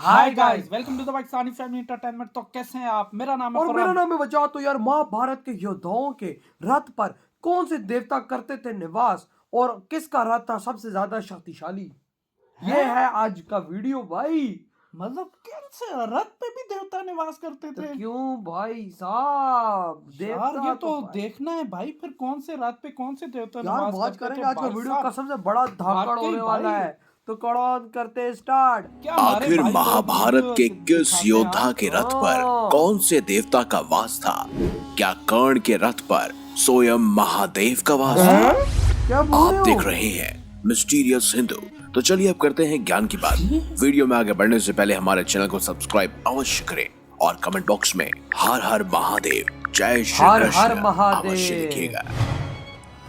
Hi guys, welcome to the Pakistani family entertainment. तो कैसे हैं आप? मेरा नाम है और मेरा नाम है वजह। तो यार महाभारत के योद्धाओं के रथ पर कौन से देवता करते थे निवास और किसका रथ था सबसे ज्यादा शक्तिशाली? ये है आज का वीडियो भाई। मतलब कौन से रथ पे भी देवता निवास करते तो थे? क्यों भाई साहब, यार देवता ये तो भाई। देखना है भाई, फिर कौन से रथ पे कौन से देवता यार निवास वॉच करते करेंगे थे आज का भाई वीडियो, साहब। कसम से बड़ा धाकड़ वाकई होने वाला भाई। है। तो कौन करते स्टार्ट। क्या हमारे आखिर भाई को महाभारत वीडियो के किस दिखाते हैं योद्धा आप? के रथ पर हाँ। कौन से देवता का वास था? क्या कर्ण के रथ पर स्वयं महादेव का वास था? क्या बोल रहे आप हो? देख रहे हैं मिस्टीरियस हिंदू। तो चलिए अब करते हैं ज्ञान की बात। वीडियो में आगे बढ़ने से पहले हमारे चैनल को सब्सक्राइब अवश्य करें और कमेंट बॉक्स में हर हर महादेव, जय श्री हर कृष्ण हर महादेव अवश्य लिखिएगा।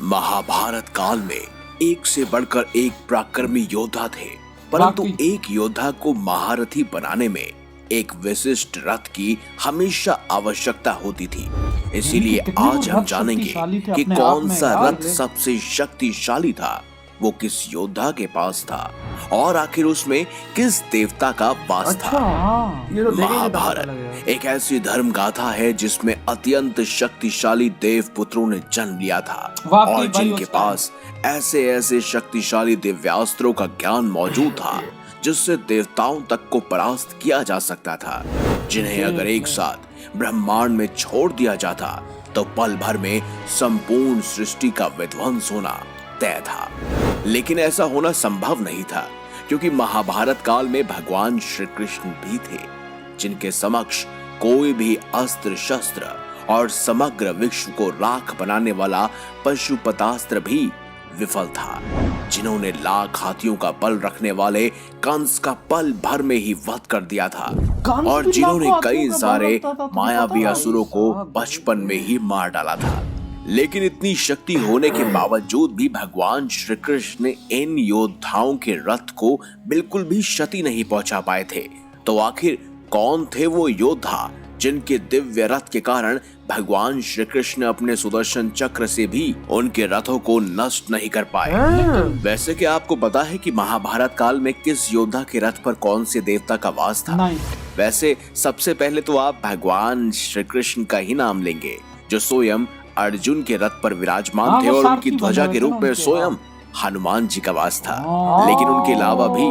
महाभारत काल में एक से बढ़कर एक पराक्रमी योद्धा थे, परंतु एक योद्धा को महारथी बनाने में एक विशिष्ट रथ की हमेशा आवश्यकता होती थी। इसीलिए आज हम जानेंगे कि कौन सा रथ सबसे शक्तिशाली था, वो किस योद्धा के पास था और आखिर उसमें किस देवता का वास था। ये तो देखेंगे तो पता महाभारत लगेगा। एक ऐसी धर्म गाथा है जिसमें अत्यंत शक्तिशाली देव पुत्रों ने जन्म लिया था और जिनके पास ऐसे ऐसे शक्तिशाली दिव्यास्त्रों का ज्ञान मौजूद था जिससे देवताओं तक को परास्त किया जा सकता था, जिन्हें अगर एक साथ ब्रह्मांड में छोड़ दिया जाता तो पल भर में संपूर्ण सृष्टि का विध्वंस होना तय था। लेकिन ऐसा होना संभव नहीं था, क्योंकि महाभारत काल में भगवान श्री कृष्ण भी थे, जिनके समक्ष कोई भी अस्त्र शस्त्र और समग्र विश्व को राख बनाने वाला पशुपतास्त्र भी विफल था, जिन्होंने लाख हाथियों का बल रखने वाले कंस का पल भर में ही वध कर दिया था और जिन्होंने कई सारे मायावी असुरों को बचपन में ही मार डाला था। लेकिन इतनी शक्ति होने के बावजूद भी भगवान श्री कृष्ण ने इन योद्धाओं के रथ को बिल्कुल भी क्षति नहीं पहुंचा पाए थे। तो आखिर कौन थे वो योद्धा जिनके दिव्य रथ के कारण भगवान श्री कृष्ण अपने सुदर्शन चक्र से भी उनके रथों को नष्ट नहीं कर पाए? वैसे क्या आपको पता है कि महाभारत काल में किस योद्धा के रथ पर कौन से देवता का वास था? वैसे सबसे पहले तो आप भगवान श्री कृष्ण का ही नाम लेंगे, जो स्वयं अर्जुन के रथ पर विराजमान थे और उनकी ध्वजा के रूप में स्वयं हनुमान जी का वास था। लेकिन उनके अलावा भी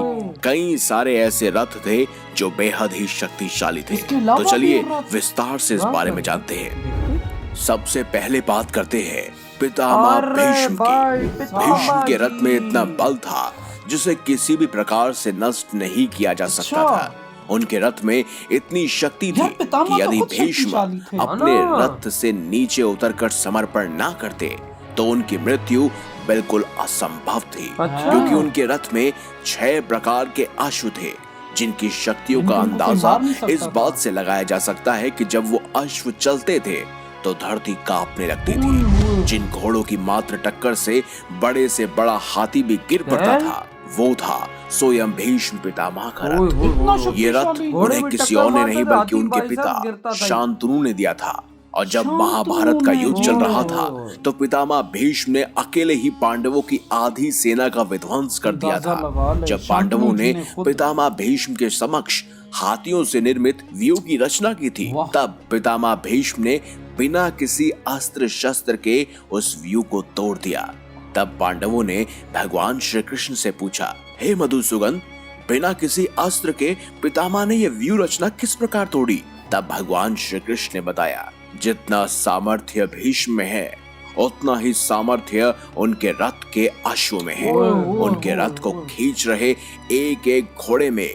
कई सारे ऐसे रथ थे जो बेहद ही शक्तिशाली थे। तो चलिए विस्तार से इस बारे में जानते हैं। सबसे पहले बात करते हैं पितामह भीष्म की। भीष्म के रथ में इतना बल था जिसे किसी भी प्रकार से नष्ट नहीं किया जा सकता था। उनके रथ में इतनी शक्ति थी कि यदि भीष्म अपने रथ से नीचे उतरकर समर्पण ना करते तो उनकी मृत्यु बिल्कुल असंभव थी, क्योंकि उनके रथ में 6 प्रकार के अश्व थे, जिनकी शक्तियों का अंदाजा इस बात से लगाया जा सकता है कि जब वो अश्व चलते थे तो धरती कांपने लगती थी। जिन घोड़ों की मात्र टक्कर से बड़े से बड़ा हाथी भी गिर पड़ता था, वो था स्वयं भीष्म पितामह का रथ। ये रथ उन्हें किसी और ने नहीं बल्कि उनके पिता शांतनु ने दिया था। और जब महाभारत का युद्ध चल रहा था तो पितामह भीष्म ने अकेले ही पांडवों की आधी सेना का विध्वंस कर दिया था। जब पांडवों ने पितामह भीष्म के समक्ष हाथियों से निर्मित व्यू की रचना की थी, तब पितामह भीष्म ने बिना किसी अस्त्र शस्त्र के उस व्यू को तोड़ दिया। तब पांडवों ने भगवान श्री कृष्ण से पूछा, हे मधुसूदन, बिना किसी अस्त्र के पितामह ने यह व्यू रचना किस प्रकार तोड़ी? तब भगवान श्री कृष्ण ने बताया, जितना सामर्थ्य भीष्म में है उतना ही सामर्थ्य उनके रथ के अश्व में है। उनके रथ को खींच रहे एक एक घोड़े में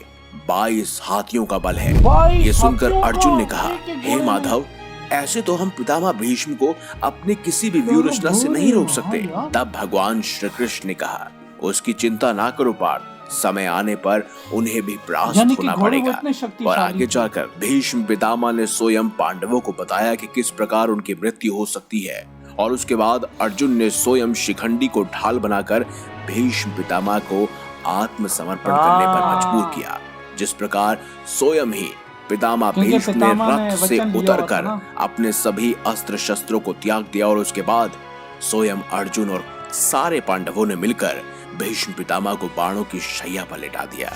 22 हाथियों का बल है। ये सुनकर अर्जुन ने कहा, हे माधव, ऐसे तो हम पितामह भीष्म को अपने किसी भी व्यू रचना से नहीं रोक सकते। तब भगवान श्री कृष्ण ने कहा, उसकी चिंता ना करो पार्थ, समय आने पर उन्हें भी परास्त होना पड़ेगा। और आगे जाकर भीष्म पितामह ने स्वयं पांडवों को बताया कि किस प्रकार उनकी मृत्यु हो सकती है। और उसके बाद अर्जुन ने स्वयं शिखंडी को ढाल बनाकर भीष्म पितामह को आत्मसमर्पण करने पर मजबूर किया। जिस प्रकार स्वयं ही पितामह भीष्म ने रथ से उतरकर अपने सभी अस्त्र शस्त्रों को त्याग दिया और उसके बाद स्वयं अर्जुन और सारे पांडवों ने मिलकर भीष्म पितामह को बाणों की शैया पर लेटा दिया।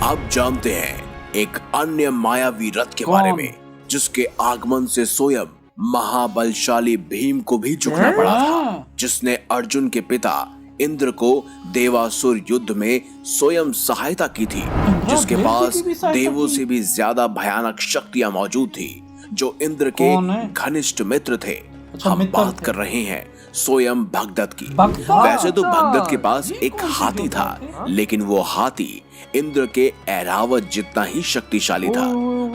अब जानते हैं एक अन्य मायावी रथ के बारे में, जिसके आगमन से स्वयं महाबलशाली भीम को भी झुकना पड़ा था, जिसने अर्जुन के पिता इंद्र को देवासुर युद्ध में स्वयं सहायता की थी, जिसके पास देवों से भी ज्यादा भयानक शक्तियां मौजूद थी, जो इंद्र के घनिष्ठ मित्र थे। हम बात कर रहे हैं स्वयं भगदत्त की। वैसे तो भगदत्त के पास एक हाथी था, लेकिन वो हाथी इंद्र के ऐरावत जितना ही शक्तिशाली था।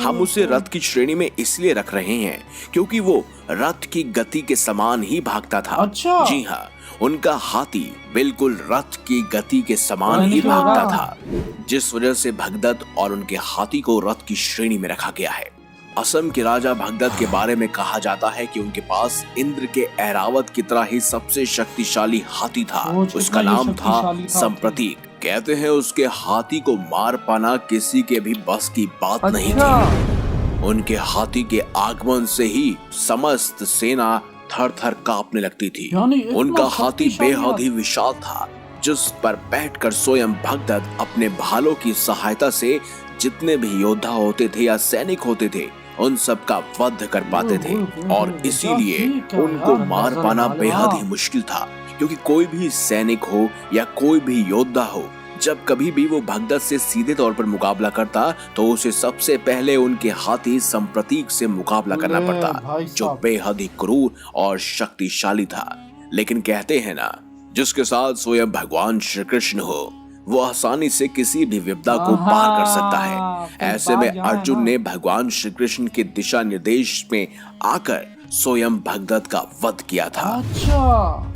हम उसे रथ की श्रेणी में इसलिए रख रहे हैं क्योंकि वो रथ की गति के समान ही भागता था। जी हाँ, उनका हाथी बिल्कुल रथ की गति के समान ही भागता था, जिस वजह से भगदत्त और उनके हाथी को रथ की श्रेणी में रखा गया है। असम के राजा भगदत्त के बारे में कहा जाता है कि उनके पास इंद्र के ऐरावत की तरह ही सबसे शक्तिशाली हाथी था। उसका नाम था संप्रतीक। कहते हैं उसके हाथी को मार पाना किसी के भी बस की बात नहीं थी। उनके हाथी के आगमन से ही समस्त सेना थर थर कांपने लगती थी। उनका हाथी बेहद ही विशाल था, जिस पर बैठकर स्वयं भगदत्त अपने भालों की सहायता से जितने भी योद्धा होते थे या सैनिक होते थे, उन सब का वध कर पाते थे। और इसीलिए उनको मार पाना बेहद ही मुश्किल था, क्योंकि कोई भी सैनिक हो या कोई भी योद्धा हो, जब कभी भी वो भगदत्त से सीधे तौर पर मुकाबला करता तो उसे सबसे पहले उनके हाथी संप्रतीक से मुकाबला करना पड़ता, जो बेहद ही क्रूर और शक्तिशाली था। लेकिन कहते हैं ना, जिसके साथ स्वयं भगवान श्री कृष्ण हो, वो आसानी से किसी भी विपदा को पार कर सकता है। ऐसे में अर्जुन ने भगवान श्री कृष्ण के दिशा निर्देश में आकर स्वयं भगदत्त का वध किया था।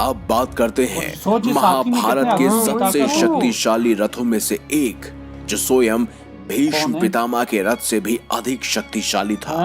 अब बात करते हैं महाभारत के सबसे शक्तिशाली रथों में से एक, जो स्वयं भीष्म पितामह के रथ से भी अधिक शक्तिशाली था।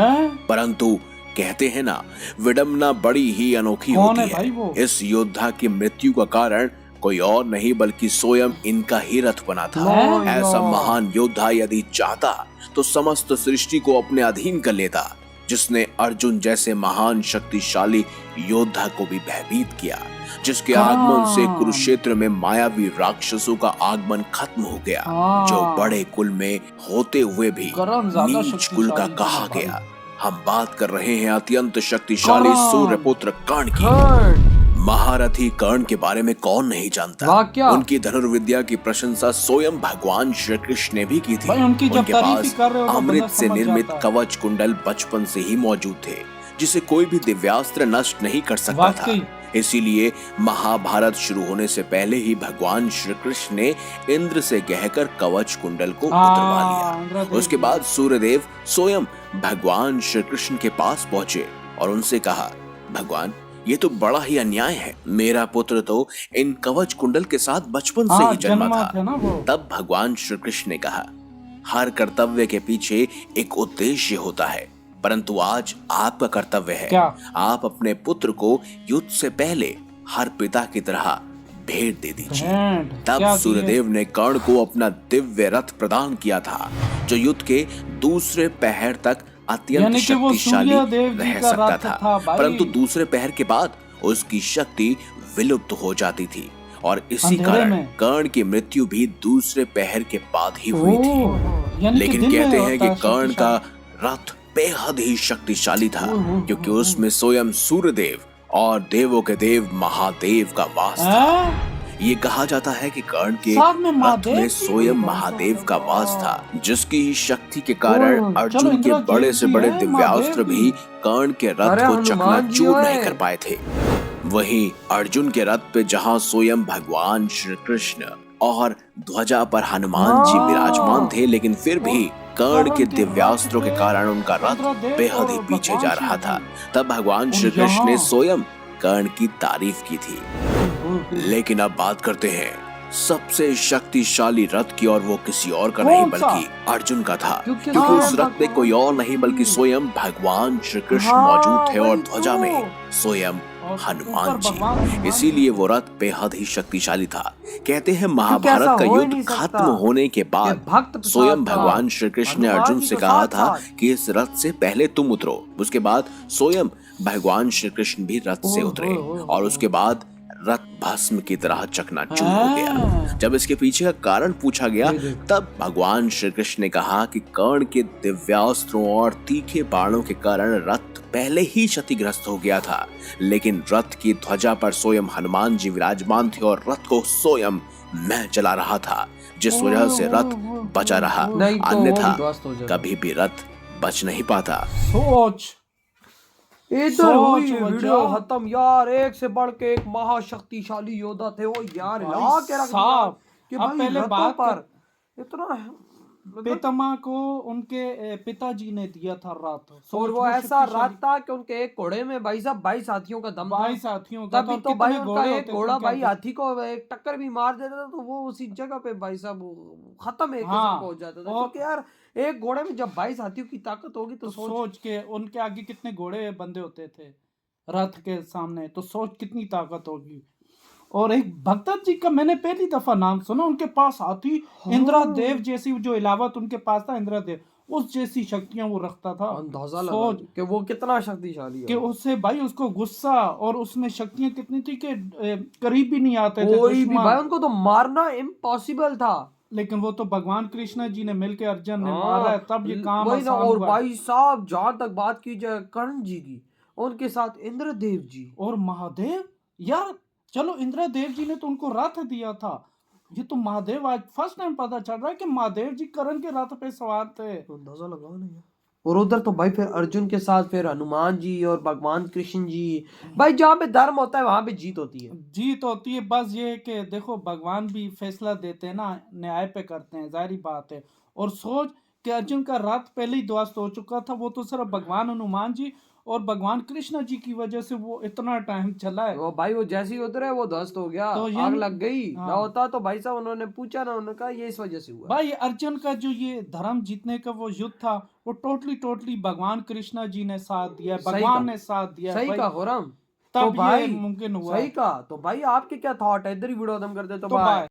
परंतु कहते हैं ना, विडंबना बड़ी ही अनोखी होती है। इस योद्धा की मृत्यु का कारण कोई और नहीं बल्कि स्वयं इनका ही रथ बना था। ऐसा महान योद्धा यदि चाहता तो समस्त सृष्टि को अपने अधीन कर लेता, जिसने अर्जुन जैसे महान शक्तिशाली योद्धा को भी भयभीत किया, जिसके आगमन से कुरुक्षेत्र में मायावी राक्षसों का आगमन खत्म हो गया, जो बड़े कुल में होते हुए भी नीच कुल का कहा गया। हम बात कर रहे हैं अत्यंत शक्तिशाली सूर्यपुत्र कर्ण की। महारथी कर्ण के बारे में कौन नहीं जानता। उनकी धनुर्विद्या की प्रशंसा स्वयं भगवान श्री कृष्ण ने भी की थी। उनके पास अमृत से निर्मित कवच कुंडल बचपन से ही मौजूद थे, जिसे कोई भी दिव्यास्त्र नष्ट नहीं कर सकता था। इसीलिए महाभारत शुरू होने से पहले ही भगवान श्री कृष्ण ने इंद्र से कहकर कवच कुंडल को उतरवा लिया। उसके बाद सूर्यदेव स्वयं भगवान श्री कृष्ण के पास पहुंचे और उनसे कहा, भगवान, ये तो बड़ा ही अन्याय है। मेरा पुत्र तो इन कवच कुंडल के साथ बचपन से ही जन्मा था। तब भगवान श्री कृष्ण ने कहा, हर कर्तव्य के पीछे एक उद्देश्य होता है, परंतु आज आपका कर्तव्य है आप अपने पुत्र को युद्ध से पहले हर पिता की तरह भेंट दे दीजिए। तब सूर्यदेव ने कर्ण को अपना दिव्य रथ प्रदान किया था, जो युद्ध के दूसरे पहर तक अत्यंत शक्तिशाली रह सकता था, परंतु दूसरे पहर के बाद उसकी शक्ति विलुप्त हो जाती थी और इसी कारण कर्ण की मृत्यु भी दूसरे पहर के बाद ही हुई थी। लेकिन कहते हैं कि कर्ण का रथ बेहद ही शक्तिशाली था, क्योंकि उसमें स्वयं सूर्यदेव और देवों के देव महादेव का वास था। ये कहा जाता है कि कर्ण के रथ में स्वयं महादेव का वास था, जिसकी ही शक्ति के कारण अर्जुन के बड़े से बड़े दिव्यास्त्र भी कर्ण के रथ को चकनाचूर नहीं कर पाए थे। वहीं अर्जुन के रथ पे जहां स्वयं भगवान श्री कृष्ण और ध्वजा पर हनुमान जी विराजमान थे, लेकिन फिर भी कर्ण के दिव्यास्त्रों के कारण उनका रथ बेहद ही पीछे जा रहा था। तब भगवान श्री कृष्ण ने स्वयं कर्ण की तारीफ की थी। लेकिन अब बात करते हैं सबसे शक्तिशाली रथ की, और वो किसी और का नहीं बल्कि अर्जुन का था, क्योंकि उस रथ में कोई और नहीं बल्कि स्वयं भगवान श्री कृष्ण मौजूद थे और ध्वजा में स्वयं हनुमान जी। इसीलिए वो रथ बेहद ही शक्तिशाली था। कहते हैं महाभारत का युद्ध खत्म होने के बाद स्वयं भगवान श्री कृष्ण ने अर्जुन से कहा था कि इस रथ से पहले तुम उतरो। उसके बाद स्वयं भगवान श्री कृष्ण भी रथ से उतरे और उसके बाद रथ भस्म की तरह चकनाचूर हो गया। जब इसके पीछे का कारण पूछा गया तब भगवान श्री कृष्ण ने कहा कि कर्ण के दिव्यास्त्रों और तीखे बाणों के कारण रथ पहले ही क्षतिग्रस्त हो गया था, लेकिन रथ की ध्वजा पर स्वयं हनुमान जी विराजमान थे और रथ को स्वयं मैं चला रहा था, जिस वजह से रथ बचा रहा, अन्यथा कभी भी रथ बच नहीं पाता। सोच इधर हुई सोच वीडियो वजह। खत्म यार। एक से बढ़ के एक महाशक्तिशाली योद्धा थे वो यार, भाई ला के रख दिया साहब, कि अब भाई पहले रथों बात पर इतना मतलब। पितामह को उनके पिताजी ने दिया था रथ, और सोच वो ऐसा शक्तिशाली रथ था कि उनके एक घोड़े में भाई साहब 22 हाथियों का दम था। 22 हाथियों का था। तभी और तो भाई कितने उनका घोड़े एक होते थे घोड़ा उनके भाई आगे? हाथी को एक टक्कर भी मार देता था तो वो उसी जगह पे भाई साहब खत्म एक हाँ, किस्म का हो जाता था। और- क्योंकि यार एक घोड़े में जब 22 हाथियों की ताकत होगी तो तो सोच। सोच के उनके आगे कितने घोड़े बंधे होते थे रथ के सामने, तो सोच कितनी ताकत होगी। और एक भगत जी का मैंने पहली दफा नाम सुना, उनके पास हाथी इंद्रदेव जैसी जो इलावत उनके पास था, इंद्रदेव उस जैसी शक्तियां वो रखता था। अंदाजा लगा सोच कि वो कितना शक्तिशाली कि है। उससे भाई उसको गुस्सा और उसमें शक्तियां कितनी थी कि करीब भी नहीं आते थे कोई भी दुश्मन। भाई उनको तो मारना इम्पॉसिबल था। लेकिन वो तो भगवान कृष्ण जी ने मिलकर अर्जुन ने हाँ, मारा है, तब ये काम वही ना। आसान और हुआ। भाई साहब जहां तक बात की जाए कर्ण जी की, उनके साथ इंद्रदेव जी और महादेव, यार चलो इंद्रदेव जी ने तो उनको रथ दिया था, ये तो महादेव आज फर्स्ट टाइम पता चल रहा है कि महादेव जी करण के रथ पे सवार थे। अंदाजा लगाओ ना यार। और उधर तो भाई फिर अर्जुन के साथ फिर हनुमान जी और भगवान कृष्ण जी। भाई जहाँ पे धर्म होता है वहां पे जीत होती है। जीत होती है, बस ये है कि देखो भगवान भी फैसला देते हैं ना, न्याय पे करते हैं, जाहिर बात है। और सोच कि अर्जुन का रथ पहले ही ध्वस्त हो चुका था, वो तो सिर्फ भगवान हनुमान जी और भगवान कृष्ण जी की वजह से वो इतना टाइम चला है। वो भाई वो जैसे ही उतरे वो ध्वस्त हो गया, तो ये आग नहीं- लग गई। हाँ। ना होता तो भाई साहब उन्होंने पूछा ना, उन्होंने कहा ये इस वजह से हुआ। भाई अर्जुन का जो ये धर्म जीतने का वो युद्ध था, वो टोटली भगवान कृष्ण जी ने साथ दिया है, सही भगवान कहा। ने साथ दिया है सही भाई, कहा खुरम। तब तो ये भाई मुमकिन हुआ सही है। कहा। तो भाई आपके क्या थॉट है? इधर ही वीडियो खत्म कर दे तो तो बाय। बाय।